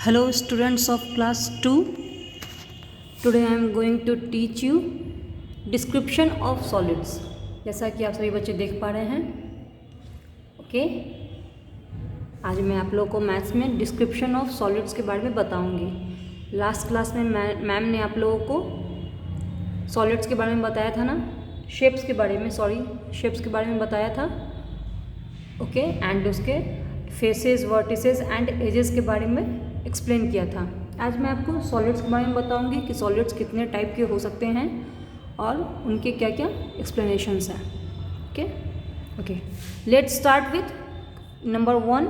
Hello students of class 2. Today I am going to teach you description of solids. जैसा कि आप सभी बच्चे देख पा रहे हैं ओके आज मैं आप लोगों को मैथ्स में डिस्क्रिप्शन ऑफ सॉलिड्स के बारे में बताऊंगी। लास्ट क्लास में मैम ने आप लोगों को सॉलिड्स के बारे में बताया था ना, शेप्स के बारे में बताया था ओके एंड उसके फेसेस, वर्टिसेस एंड एजेस के बारे में एक्सप्लेन किया था। आज मैं आपको सॉलिड्स के बारे में बताऊंगी कि सॉलिड्स कितने टाइप के हो सकते हैं और उनके क्या क्या एक्सप्लेनेशंस हैं। Okay let's start with number 1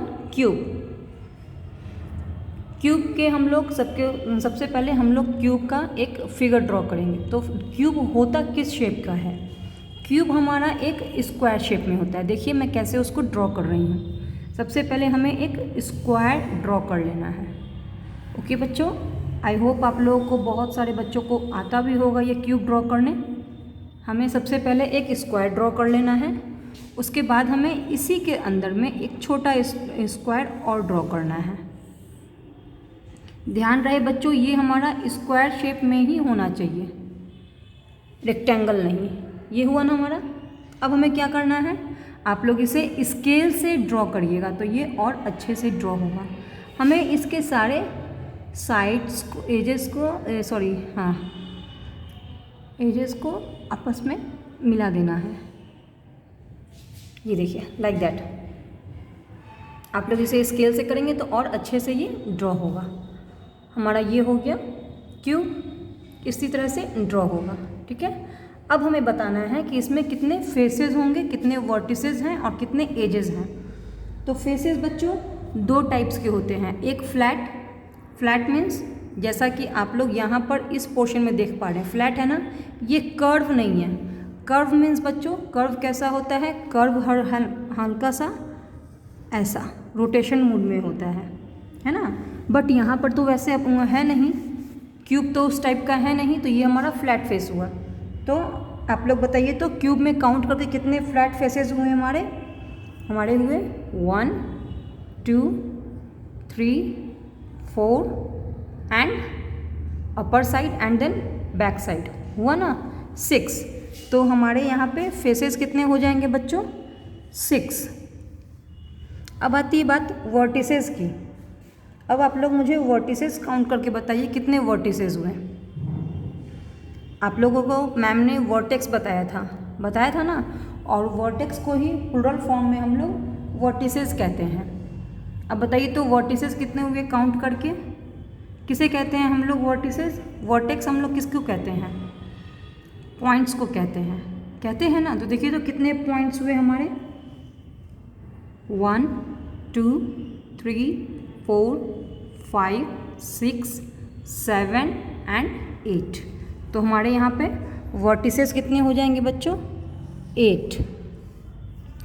cube के हम लोग सबसे पहले हम लोग क्यूब का एक फिगर ड्रॉ करेंगे। तो क्यूब होता किस शेप का है? क्यूब हमारा एक स्क्वायर शेप में होता है। देखिए मैं कैसे उसको ड्रॉ कर रही हूँ। सबसे पहले हमें एक स्क्वायर ड्रॉ कर लेना है। ओके बच्चों, आई होप आप लोगों को, बहुत सारे बच्चों को आता भी होगा ये क्यूब ड्रॉ करने। हमें सबसे पहले एक स्क्वायर ड्रॉ कर लेना है, उसके बाद हमें इसी के अंदर में एक छोटा स्क्वायर और ड्रॉ करना है। ध्यान रहे बच्चों, ये हमारा स्क्वायर शेप में ही होना चाहिए, रेक्टेंगल नहीं। ये हुआ ना हमारा। अब हमें क्या करना है, आप लोग इसे स्केल से ड्रॉ करिएगा तो ये और अच्छे से ड्रॉ होगा। हमें इसके सारे साइड्स को, एजेस को आपस में मिला देना है। ये देखिए लाइक दैट। आप लोग इसे स्केल से करेंगे तो और अच्छे से ये ड्रॉ होगा। हमारा ये हो गया क्यूब, इसी तरह से ड्रॉ होगा। ठीक है, अब हमें बताना है कि इसमें कितने फेसेस होंगे, कितने वर्टिसेस हैं और कितने एजेस हैं। तो फेसेस बच्चों दो टाइप्स के होते हैं। एक फ्लैट मीन्स जैसा कि आप लोग यहाँ पर इस पोर्शन में देख पा रहे हैं, फ्लैट है ना, ये कर्व नहीं है। कर्व मीन्स बच्चों, कर्व कैसा होता है, कर्व हल्का सा ऐसा रोटेशन मूड में होता है ना। बट यहाँ पर तो वैसे है नहीं, क्यूब तो उस टाइप का है नहीं, तो ये हमारा फ्लैट फेस हुआ। तो आप लोग बताइए तो क्यूब में काउंट करके कितने फ्लैट फेसेस हुए हमारे हुए 1 2 3 4 and upper side and then back side हुआ ना 6। तो हमारे यहाँ पे फेसेस कितने हो जाएंगे बच्चों 6। अब आती है बात वर्टिसेस की। अब आप लोग मुझे वर्टिसेस काउंट करके बताइए कितने वर्टिसेस हुए। आप लोगों को मैम ने वर्टेक्स बताया था ना, और वर्टेक्स को ही प्लूरल फॉर्म में हम लोग वर्टिसेस कहते हैं। अब बताइए तो वर्टिसेस कितने हुए काउंट करके। किसे कहते हैं हम लोग वर्टिसेस? वर्टेक्स हम लोग किसको कहते हैं? पॉइंट्स को कहते हैं ना। तो देखिए तो कितने पॉइंट्स हुए हमारे 1 2 3 4 5 6 7 एंड 8। तो हमारे यहाँ पे वर्टिसेस कितने हो जाएंगे बच्चों 8,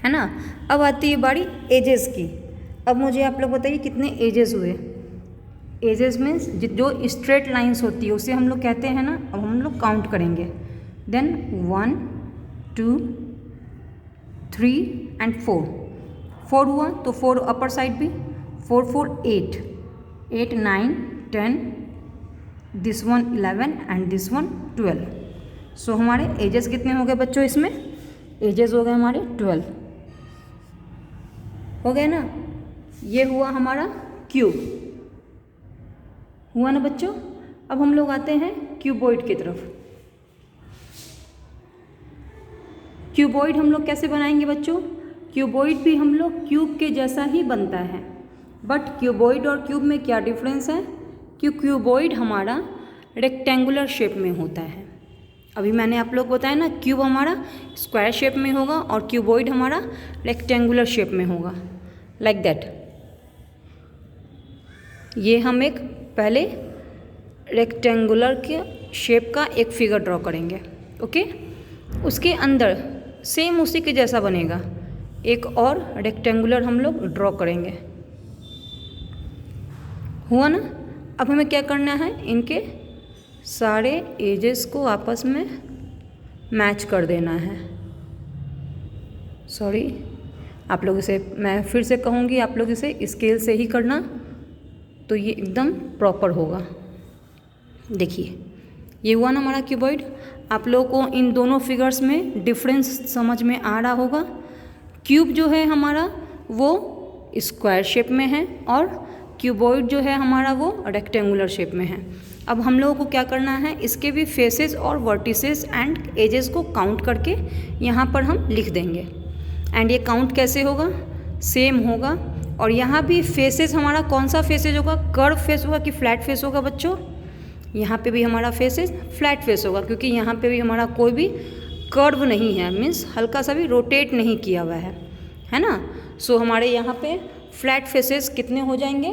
है ना। अब आती है बारी एजेस की। अब मुझे आप लोग बताइए कितने एजेस हुए। एजेस मीन्स जो स्ट्रेट लाइंस होती है उसे हम लोग कहते हैं ना। अब हम लोग काउंट करेंगे, देन 1 2 3 एंड 4 हुआ। तो 4 अपर साइड भी, 4 4 8 9 10, this one 11 and this one 12। सो हमारे एजेस कितने हो गए बच्चों? इसमें एजेस हो गए हमारे 12 हो गए ना। ये हुआ हमारा क्यूब, हुआ ना बच्चों। अब हम लोग आते हैं क्यूबॉइड की तरफ। क्यूबॉइड हम लोग कैसे बनाएंगे बच्चों? क्यूबॉइड भी हम लोग क्यूब के जैसा ही बनता है, बट क्यूबॉइड और क्यूब में क्या डिफरेंस है कि क्यूबॉइड हमारा रेक्टेंगुलर शेप में होता है। अभी मैंने आप लोग को बताया ना, क्यूब हमारा स्क्वायर शेप में होगा और क्यूबॉइड हमारा रेक्टेंगुलर शेप में होगा, लाइक दैट। ये हम एक पहले रेक्टेंगुलर के शेप का एक फिगर ड्रॉ करेंगे ओके। उसके अंदर सेम उसी के जैसा बनेगा एक और रेक्टेंगुलर हम लोग ड्रॉ करेंगे, हुआ ना। अब हमें क्या करना है, इनके सारे एजेस को आपस में मैच कर देना है। आप लोग इसे, मैं फिर से कहूँगी, आप लोग इसे स्केल से ही करना तो ये एकदम प्रॉपर होगा। देखिए ये हुआ ना हमारा क्यूबॉइड। आप लोगों को इन दोनों फिगर्स में डिफरेंस समझ में आ रहा होगा। क्यूब जो है हमारा वो स्क्वायर शेप में है और क्यूबॉइड जो है हमारा वो रेक्टेंगुलर शेप में है। अब हम लोगों को क्या करना है, इसके भी फेसेस और वर्टिसेस एंड एजेस को काउंट करके यहाँ पर हम लिख देंगे। एंड ये काउंट कैसे होगा, सेम होगा। और यहाँ भी फेसेस हमारा कौन सा फेसेस होगा, कर्व फेस होगा कि फ्लैट फेस होगा बच्चों? यहाँ पे भी हमारा फेसेस फ्लैट फेस होगा, क्योंकि यहाँ पे भी हमारा कोई भी कर्व नहीं है, मीन्स हल्का सा भी रोटेट नहीं किया हुआ है ना। सो हमारे यहाँ पे फ्लैट फेसेस कितने हो जाएंगे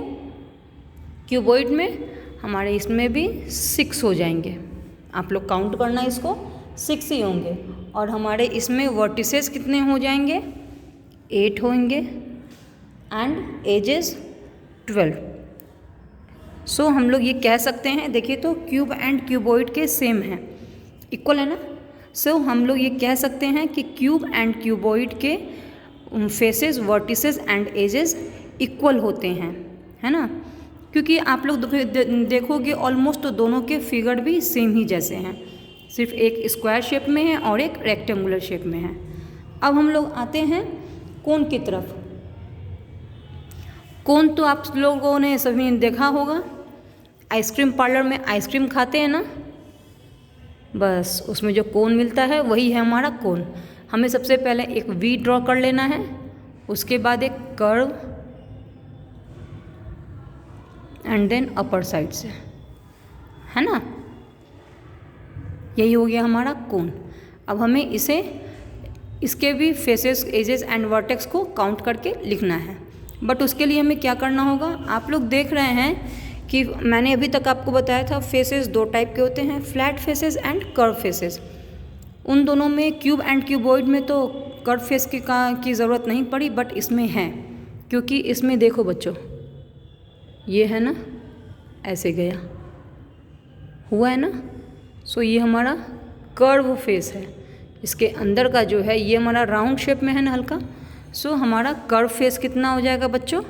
क्यूबॉइड में, हमारे इसमें भी 6 हो जाएंगे। आप लोग काउंट करना, इसको 6 ही होंगे। और हमारे इसमें वर्टिसेस कितने हो जाएंगे, 8 होंगे एंड एजेस 12। सो हम लोग ये कह सकते हैं, देखिए तो क्यूब एंड क्यूबॉइड के सेम हैं, इक्वल है ना। सो हम लोग ये कह सकते हैं कि क्यूब एंड क्यूबॉइड के faces, vertices and edges equal होते हैं, है ना। क्योंकि आप लोग देखोगे ऑलमोस्ट तो दोनों के फिगर भी सेम ही जैसे हैं, सिर्फ एक स्क्वायर शेप में है और एक रेक्टेंगुलर शेप में है। अब हम लोग आते हैं कोन की तरफ। कोन तो आप लोगों ने सभी देखा होगा, आइसक्रीम पार्लर में आइसक्रीम खाते हैं ना, बस उसमें जो कोन मिलता है वही है हमारा कोन। हमें सबसे पहले एक वी ड्रॉ कर लेना है, उसके बाद एक curve and then upper side से, है ना। यही हो गया हमारा कोन। अब हमें इसके भी फेसेस, एजेस एंड वर्टेक्स को काउंट करके लिखना है। बट उसके लिए हमें क्या करना होगा, आप लोग देख रहे हैं कि मैंने अभी तक आपको बताया था फेसेस 2 टाइप के होते हैं, flat faces and curve faces. उन दोनों में क्यूब एंड क्यूबॉइड में तो कर्व फेस की ज़रूरत नहीं पड़ी, बट इसमें है, क्योंकि इसमें देखो बच्चों ये है ना, ऐसे गया हुआ है ना। सो ये हमारा कर्व फेस है, इसके अंदर का जो है ये हमारा राउंड शेप में है ना हल्का। सो हमारा कर्व फेस कितना हो जाएगा बच्चों,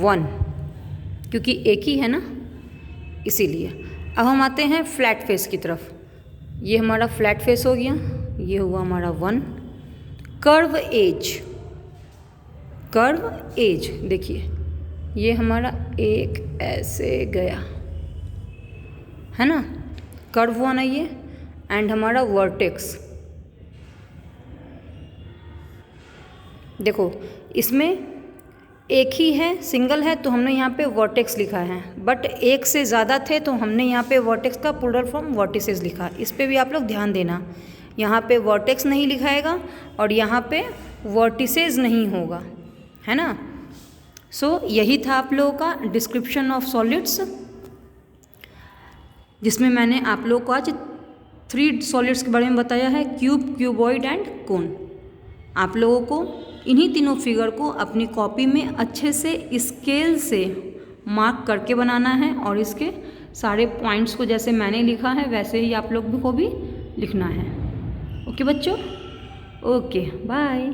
1, क्योंकि एक ही है ना, इसीलिए। अब हम आते हैं फ्लैट फेस की तरफ। ये हमारा फ्लैट फेस हो गया, ये हुआ हमारा 1। कर्व एज देखिए, ये हमारा एक ऐसे गया है ना, कर्व हुआ ना ये। एंड हमारा वर्टेक्स देखो, इसमें एक ही है, सिंगल है, तो हमने यहाँ पे वर्टेक्स लिखा है। बट एक से ज़्यादा थे तो हमने यहाँ पे वर्टेक्स का प्लूरल फॉर्म वर्टिसेस लिखा। इस पे भी आप लोग ध्यान देना, यहाँ पे वर्टेक्स नहीं लिखाएगा और यहाँ पे वर्टिसेस नहीं होगा, है ना। सो यही था आप लोगों का डिस्क्रिप्शन ऑफ सॉलिड्स, जिसमें मैंने आप लोगों को आज 3 सॉलिड्स के बारे में बताया है, क्यूब, क्यूबॉइड एंड कोन। आप लोगों को इन्हीं तीनों फिगर को अपनी कॉपी में अच्छे से स्केल से मार्क करके बनाना है और इसके सारे पॉइंट्स को जैसे मैंने लिखा है वैसे ही आप लोग को भी लिखना है। ओके बच्चों, ओके बाय।